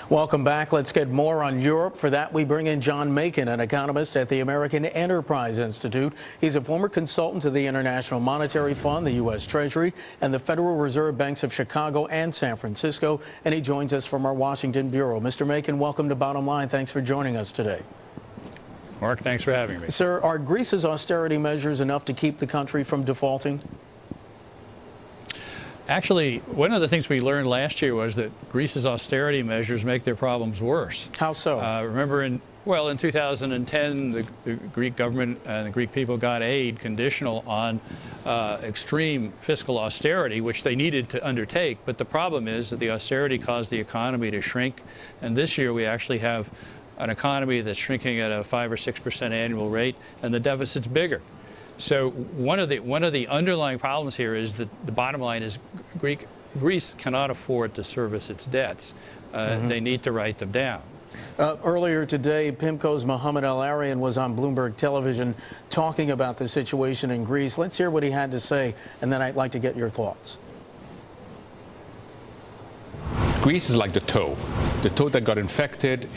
Welcome back. Let's get more on Europe. For that, we bring in John Macon, an economist at the American Enterprise Institute. He's a former consultant to the International Monetary Fund, the U.S. Treasury, and the Federal Reserve Banks of Chicago and San Francisco, and he joins us from our Washington bureau. Mr. Macon, welcome to Bottom Line. Thanks for joining us today. Mark, thanks for having me. Sir, are Greece's austerity measures enough to keep the country from defaulting? Actually, one of the things we learned last year was that Greece's austerity measures make their problems worse. How so? Remember, in 2010, the Greek government and the Greek people got aid conditional on extreme fiscal austerity, which they needed to undertake. But the problem is that the austerity caused the economy to shrink. And this year, we actually have an economy that's shrinking at a 5 or 6% annual rate, and the deficit's bigger. So one of the underlying problems here is that the bottom line is Greece cannot afford to service its debts. They need to write them down. Earlier today, PIMCO's Mohammed El-Arian was on Bloomberg television talking about the situation in Greece. Let's hear what he had to say, and then I'd like to get your thoughts. Greece is like the toe that got infected.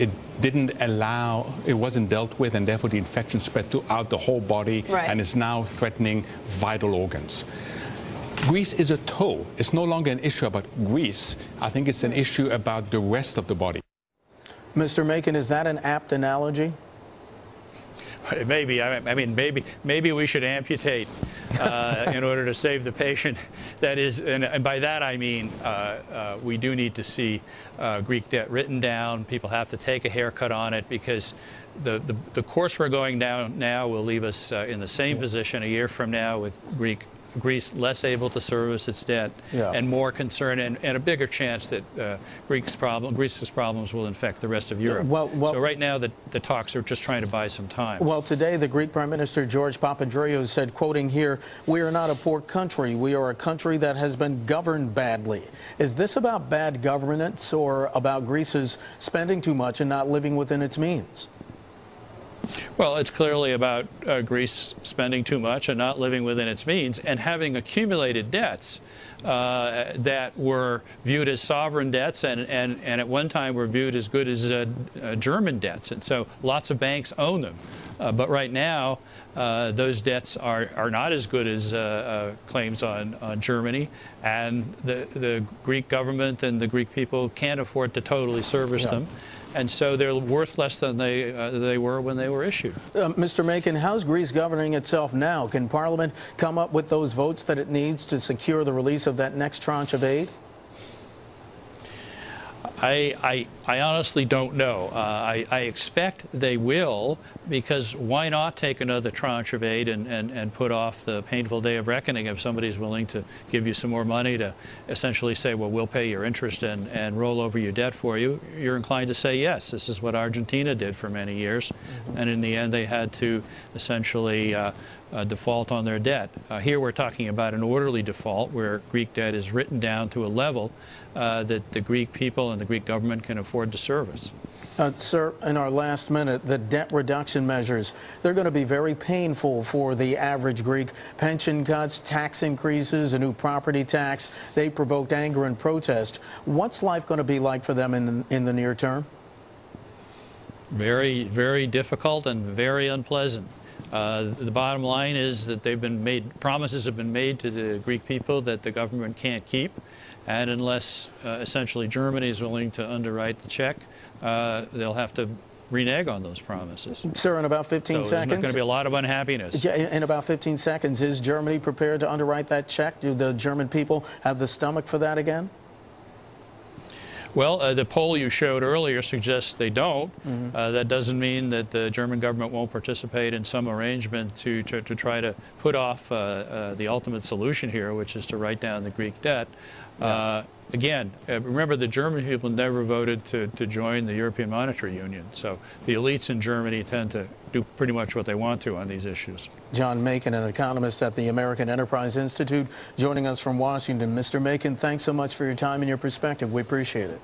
It wasn't dealt with, and therefore the infection spread throughout the whole body and is now threatening vital organs. Greece is a toe. It's no longer an issue about Greece. I think it's an issue about the rest of the body. Mr. Macon, is that an apt analogy? Maybe. I mean, maybe we should amputate in order to save the patient. That is, and by that I mean we do need to see Greek debt written down. People have to take a haircut on it, because the course we're going down now will leave us in the same position a year from now, with Greece less able to service its debt and more concern and a bigger chance that Greece's problems will infect the rest of Europe. So right now the talks are just trying to buy some time. Well, today the Greek Prime Minister George Papandreou said, quoting here, "We are not a poor country. We are a country that has been governed badly." Is this about bad governance or about Greece's spending too much and not living within its means? Well, it's clearly about Greece spending too much and not living within its means, and having accumulated debts that were viewed as sovereign debts and at one time were viewed as good as German debts. And so lots of banks own them. But right now, those debts are not as good as claims on Germany, and the Greek government and the Greek people can't afford to totally service them. And so they're worth less than they were when they were issued. Mr. Macon, how's Greece governing itself now? Can Parliament come up with those votes that it needs to secure the release of that next tranche of aid? I honestly don't know. I expect they will, because why not take another tranche of aid and put off the painful day of reckoning if somebody's willing to give you some more money to essentially say, well, we'll pay your interest and roll over your debt for you. You're inclined to say yes. This is what Argentina did for many years, and in the end they had to essentially default on their debt. Here we're talking about an orderly default where Greek debt is written down to a level that the Greek people and the Greek government can afford to service. Sir, in our last minute, the debt reduction measures, they're going to be very painful for the average Greek. Pension cuts, tax increases, a new property tax, they provoked anger and protest. What's life going to be like for them in the near term? Very, very difficult and very unpleasant. The bottom line is that promises have been made to the Greek people that the government can't keep, and unless essentially Germany is willing to underwrite the check, they'll have to renege on those promises. Sir, in about 15 seconds. There's going to be a lot of unhappiness. In about 15 seconds, is Germany prepared to underwrite that check? Do the German people have the stomach for that again? Well, the poll you showed earlier suggests they don't. That doesn't mean that the German government won't participate in some arrangement to try to put off the ultimate solution here, which is to write down the Greek debt. Again, remember, the German people never voted to join the European Monetary Union, so the elites in Germany tend to do pretty much what they want to on these issues. John Macon, an economist at the American Enterprise Institute, joining us from Washington. Mr. Macon, thanks so much for your time and your perspective. We appreciate it.